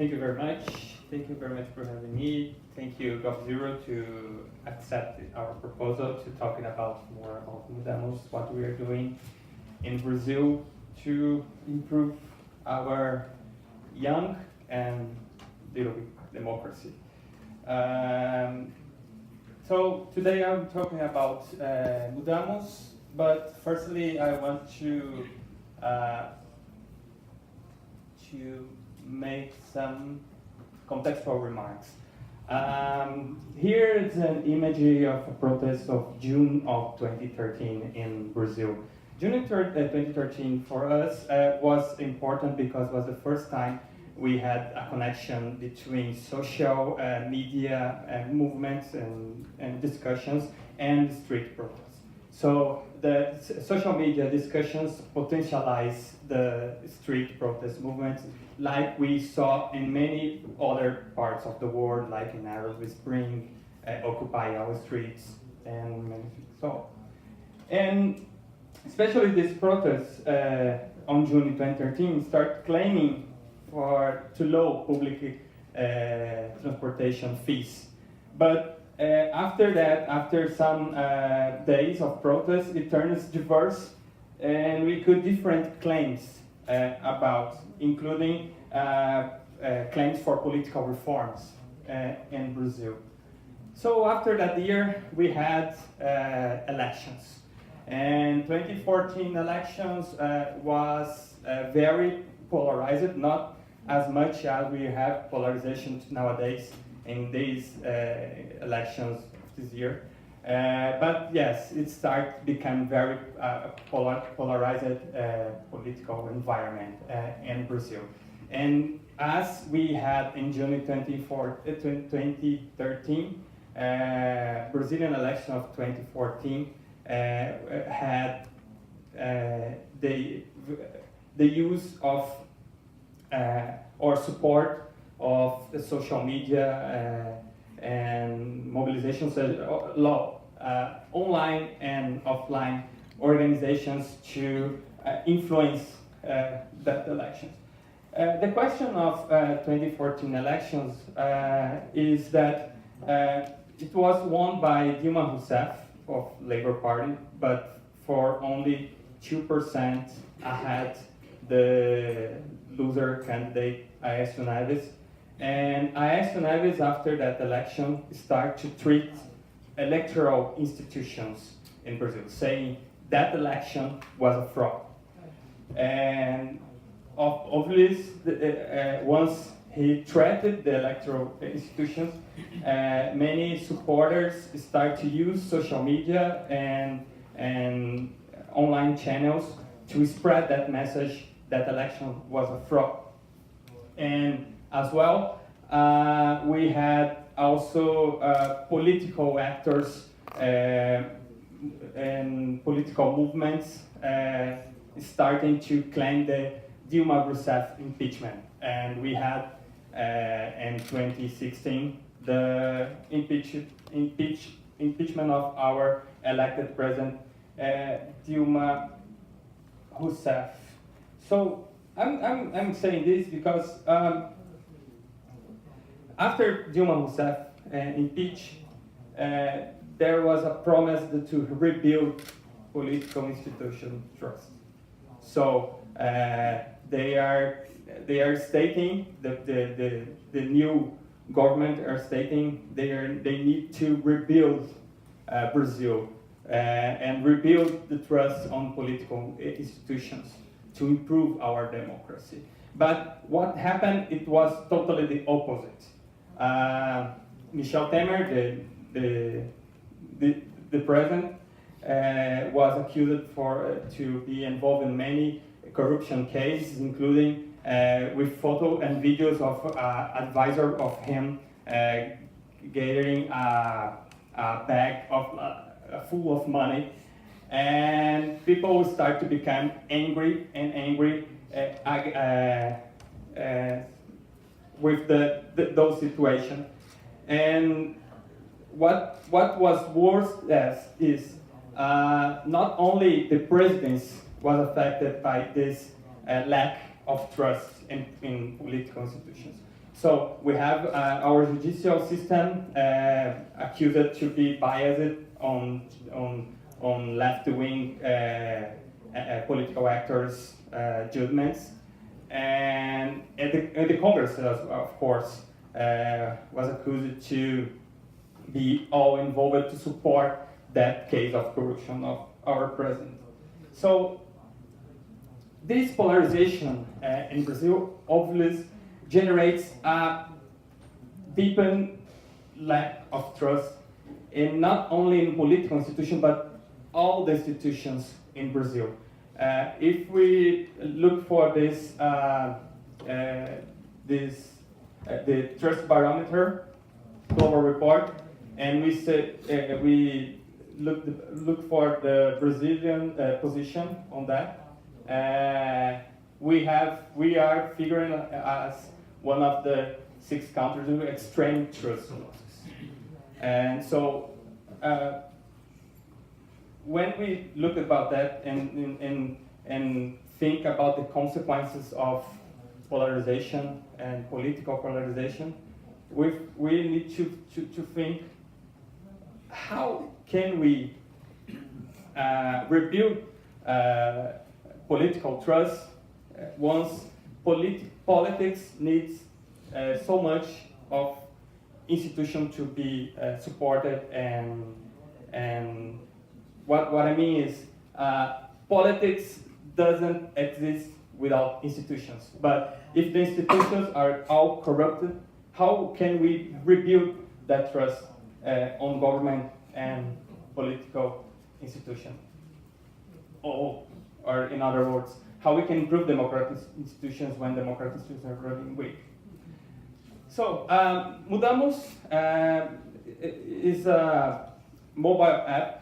Thank you very much. Thank you very much for having me. Thank you, g0v, to accept our proposal to talking about more about Mudamos, what we are doing in Brazil to improve our young and little democracy. So today I'm talking about Mudamos, but firstly I want to make some contextual remarks. Here is an image of a protest of June of 2013 in Brazil. June 2013 for us was important because it was the first time we had a connection between social media movements and discussions and street protests. So the social media discussions potentialize the street protest movements like we saw in many other parts of the world, like in Arab Spring, Occupy Our Streets, and many things. So, and especially this protest on June 2013 start claiming to low public transportation fees. But after that, after some days of protest, it turns diverse, and we could different claims about, including claims for political reforms in Brazil. So after that year, we had elections. And 2014 elections was very polarized, not as much as we have polarization nowadays in these elections this year. But yes, it started to become very polarized political environment in Brazil. And as we had in June 2013, Brazilian election of 2014 had the use of or support of the social media and mobilizations law, online and offline organizations to influence that elections. The question of 2014 elections is that it was won by Dilma Rousseff of Labour Party, but for only 2% ahead the loser candidate Aécio Neves. And Aécio Neves, after that election, started to treat electoral institutions in Brazil, saying that election was a fraud. And obviously, once he threatened the electoral institutions, many supporters started to use social media and online channels to spread that message that election was a fraud. And as well, we had also political actors and political movements starting to claim the Dilma Rousseff impeachment. And we had in 2016 the impeachment of our elected president, Dilma Rousseff. So I'm saying this because after Dilma Rousseff impeached, there was a promise to rebuild political institution trust. So they are stating the new government are stating they need to rebuild Brazil and rebuild the trust on political institutions to improve our democracy. But what happened, it was totally the opposite. Michel Temer, the president, was accused to be involved in many corruption cases, including with photo and videos of advisor of him gathering a bag full of money. And people start to become angry with those situations. And what was worse is not only the presidency was affected by this lack of trust in political institutions, So we have our judicial system accused to be biased on left-wing political actors' judgments, and the Congress, of course, was accused to be all involved to support that case of corruption of our president. So this polarization in Brazil obviously generates a deepened lack of trust in not only in political institutions but all the institutions in Brazil. If we look for this, the trust barometer global report, and we say we look for the Brazilian position on that. We are figuring as one of the 6 countries with extreme trust losses. And so when we look about that and think about the consequences of polarization and political polarization, we need to think, how can we rebuild political trust once politics needs so much of institution to be supported, and what I mean is politics doesn't exist without institutions. But if the institutions are all corrupted, how can we rebuild that trust on government and political institutions? Or in other words, how we can improve democratic institutions when democratic institutions are running weak. So Mudamos is a mobile app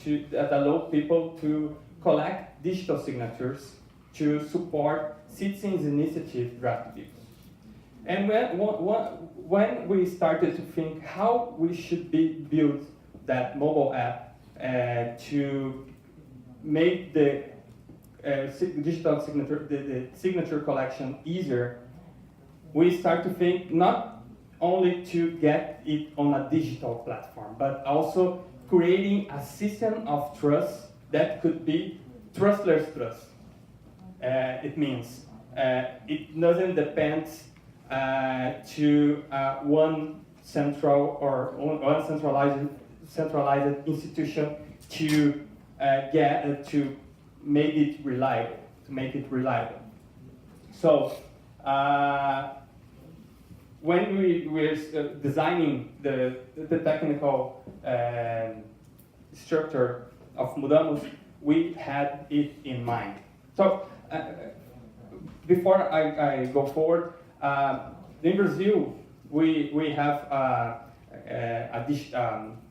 that allows people to collect digital signatures to support citizens' initiative draft bills. And when we started to think how we should build that mobile app to make the digital signature, the signature collection easier, we start to think not only to get it on a digital platform, but also creating a system of trust that could be trustless trust. It means it doesn't depend to one central or one centralized institution to to make it reliable. So when we were designing the technical structure of Mudamos, we had it in mind. So before I go forward, in Brazil, we have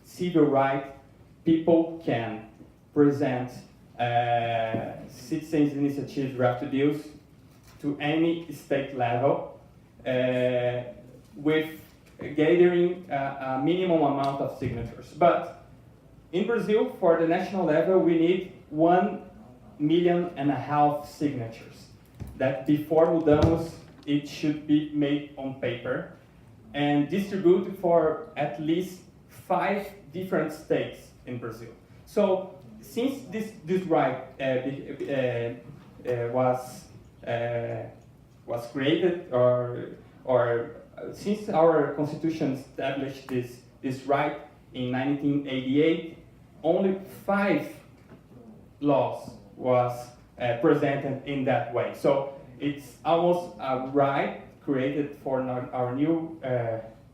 civil right. People can present citizens' initiative draft bills to any state level with gathering a minimum amount of signatures. But in Brazil, for the national level, we need 1.5 million signatures. That before Mudamos, it should be made on paper and distributed for at least 5 different states in Brazil. So since this right was created, or since our constitution established this right in 1988, only 5 laws was presented in that way. So it's almost a right created for our new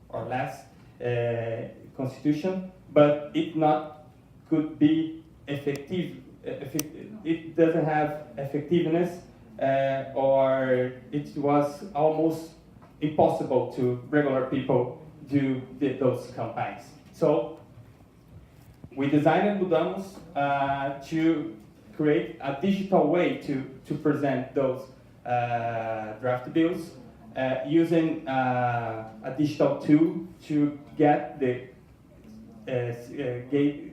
or last constitution, but it not could be effective. It doesn't have effectiveness, or it was almost impossible to regular people do those campaigns. So we designed Mudamos to create a digital way to present those draft bills using a digital tool to get the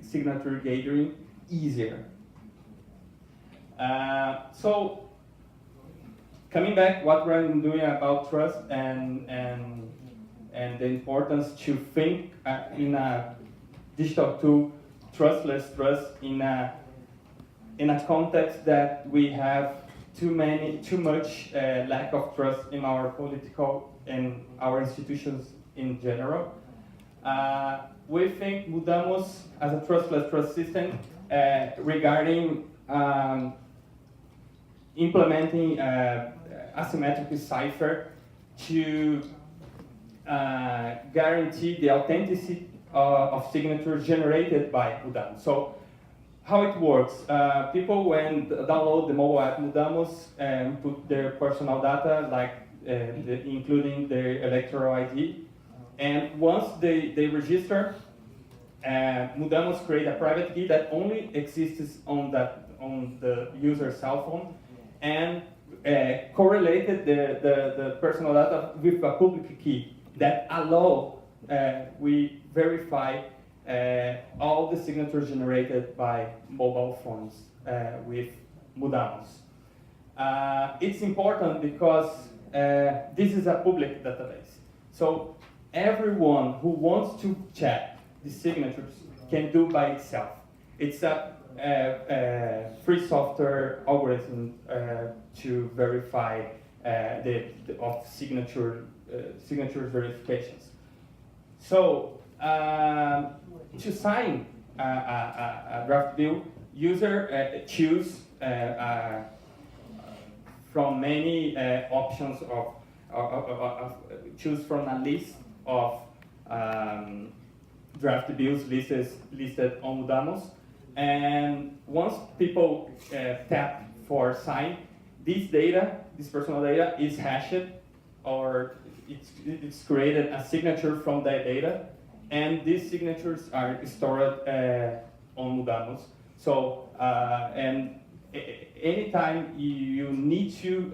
signature gathering easier. So Coming back, what we're doing about trust and the importance to think in a digital tool, trustless trust in a context that we have too much lack of trust in our political and our institutions in general. We think Mudamos as a trustless trust system regarding implementing asymmetric cipher to guarantee the authenticity of signatures generated by Mudamos. So how it works, people when download the mobile app Mudamos and put their personal data, like including their electoral ID, and once they register, Mudamos create a private key that only exists on the user's cell phone, and correlated the personal data with a public key that allow we verify all the signatures generated by mobile phones with Mudamos. It's important because this is a public database. So everyone who wants to check the signatures can do by itself. It's a free software algorithm to verify of signature verifications. So to sign a draft bill, user choose from many options of choose from a list of draft bills listed on Mudamos. And once people tap for sign, this personal data is hashed, or it's created a signature from that data, and these signatures are stored on Mudamos. So, and anytime you need to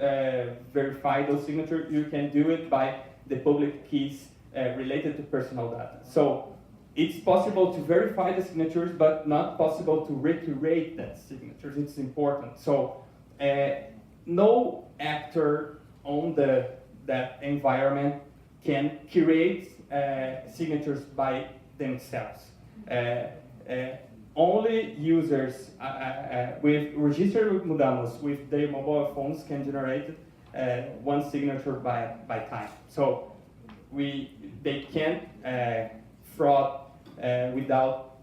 verify those signatures, you can do it by the public keys related to personal data. So it's possible to verify the signatures, but not possible to recreate that signatures. It's important. So no actor on that environment can create signatures by themselves. Only users with registered with Mudamos with their mobile phones can generate one signature by time. So they can't fraud without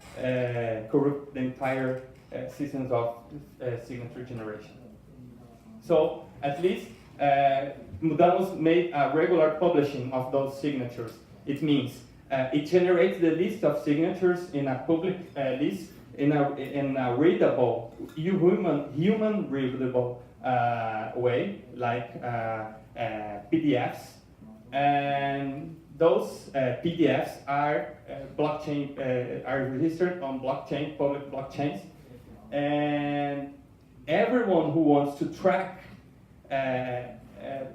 corrupt the entire systems of signature generation. So at least Mudamos made a regular publishing of those signatures. It means it generates the list of signatures in a public list in a readable, human readable way, like PDFs, and those PDFs are are registered on blockchain, public blockchains, and everyone who wants to track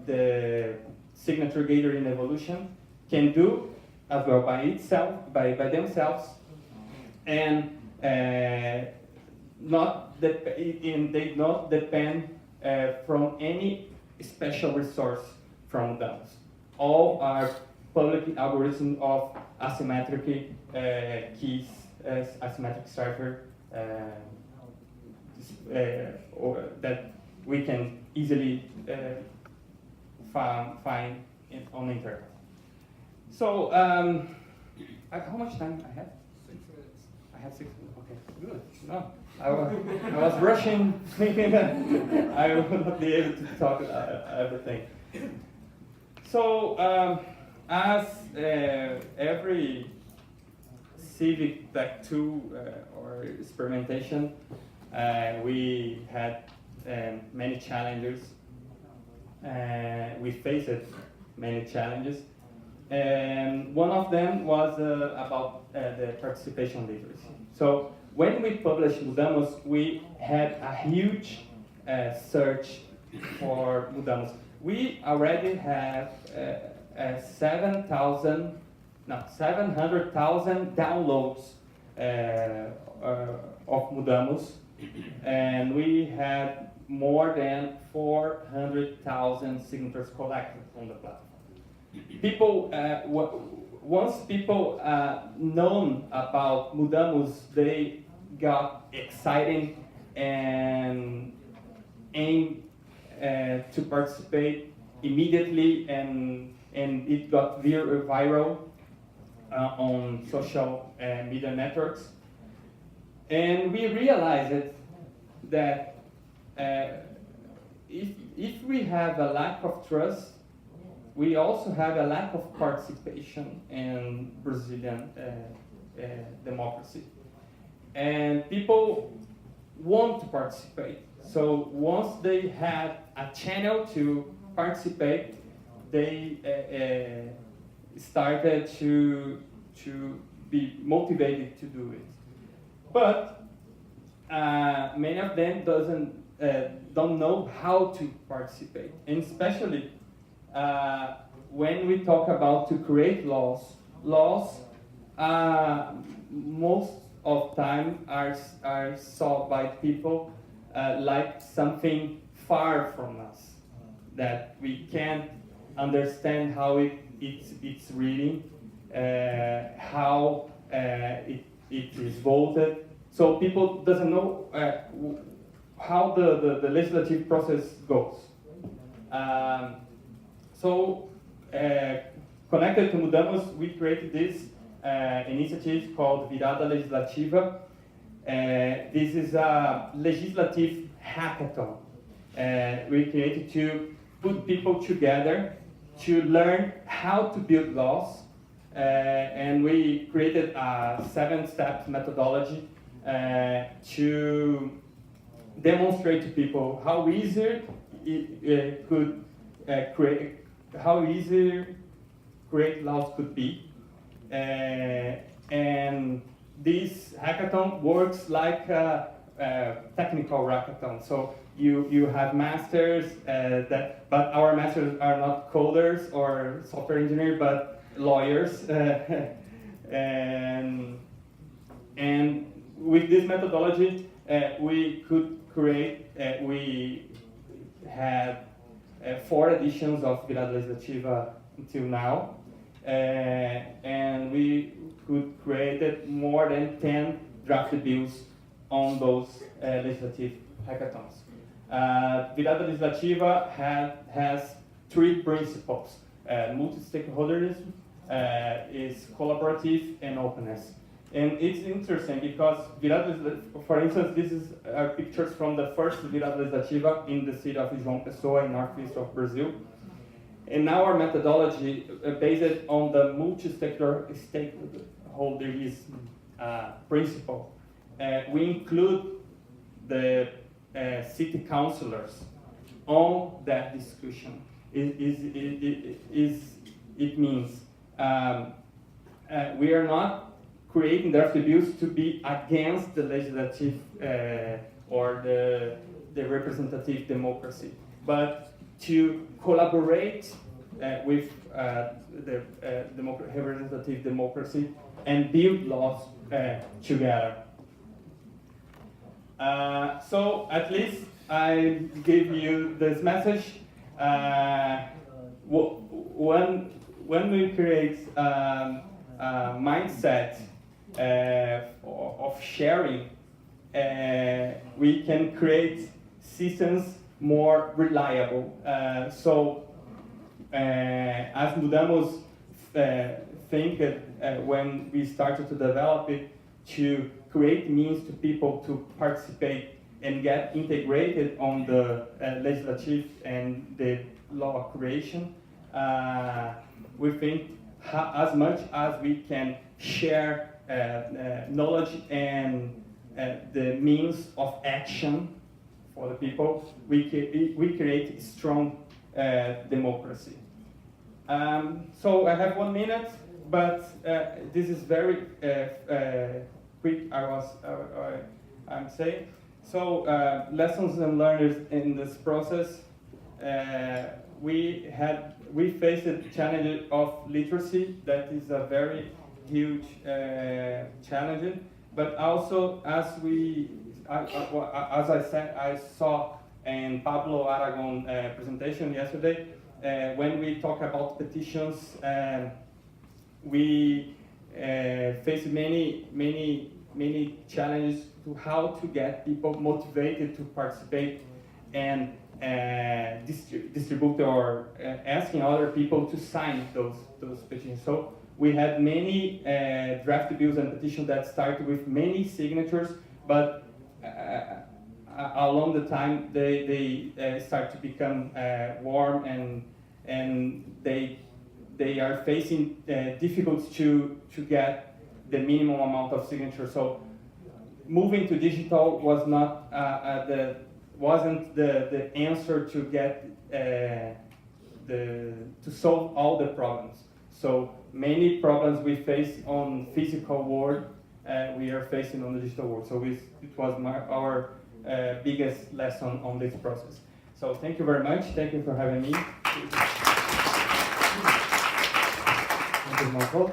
the signature gathering evolution can do as well by themselves, and they not depend from any special resource from those. All are public algorithm of asymmetric keys, asymmetric cipher, or that we can easily find on the internet. So, how much time I have? 6 minutes. I have 6 minutes. Okay, good. No, I was rushing, thinking that I would not be able to talk everything. So, as every civic tech tool or experimentation, we had many challenges. We faced many challenges, and one of them was about the participation literacy. So when we published Mudamos, we had a huge search for Mudamos. We already have 700,000 downloads of Mudamos, and we had more than 400,000 signatures collected on the platform. People, once people known about Mudamos, they got excited and aimed to participate immediately, and it got viral on social media networks. And we realized that if we have a lack of trust, we also have a lack of participation in Brazilian democracy. And people want to participate. So once they had a channel to participate, they started to be motivated to do it. But many of them don't know how to participate, and especially when we talk about to create laws most of time are saw by people like something far from us, that we can't understand how it's reading, how it is voted. So people doesn't know how the legislative process goes. Connected to Mudamos, we created this initiative called Virada Legislativa. This is a legislative hackathon. We created to put people together to learn how to build laws, and we created a 7-step methodology to demonstrate to people how easy it could create laws could be. And this hackathon works like a technical hackathon. So you have masters, but our masters are not coders or software engineers, but lawyers. And with this methodology, we could create, we had 4 editions of Virada Legislativa until now, and we could create more than 10 drafted bills on those legislative hackathons. Virada Legislativa has 3 principles. Multi-stakeholderism, is collaborative, and openness. And it's interesting because for instance, this is pictures from the first Virada Legislativa in the city of João Pessoa in northeast of Brazil. And our methodology based on the multi-stakeholderism principle. We include the city councillors on that discussion. It means we are not creating drafted bills to be against the legislative or the representative democracy, but to collaborate with the representative democracy and build laws together. So at least I give you this message. When we create mindset of sharing, we can create systems more reliable. As Mudamos think when we started to develop it, to create means to people to participate and get integrated on the legislative and the law creation, we think as much as we can share knowledge and the means of action for the people, we create strong democracy. So I have 1 minute, but this is very quick. I'm saying. So lessons and learners in this process. We faced the challenge of literacy. That is a very huge challenge. But also, as I said, I saw and Pablo Aragon presentation yesterday. When we talk about petitions, we face many challenges to how to get people motivated to participate and distribute or asking other people to sign those petitions. So we had many draft bills and petitions that started with many signatures, but along the time they start to become warm, and they are facing difficulties to get the minimum amount of signatures. So moving to digital was not wasn't the answer to get to solve all the problems. So many problems we face on physical world, we are facing on the digital world. So it was our biggest lesson on this process. So thank you very much. Thank you for having me. Thank you, Marco.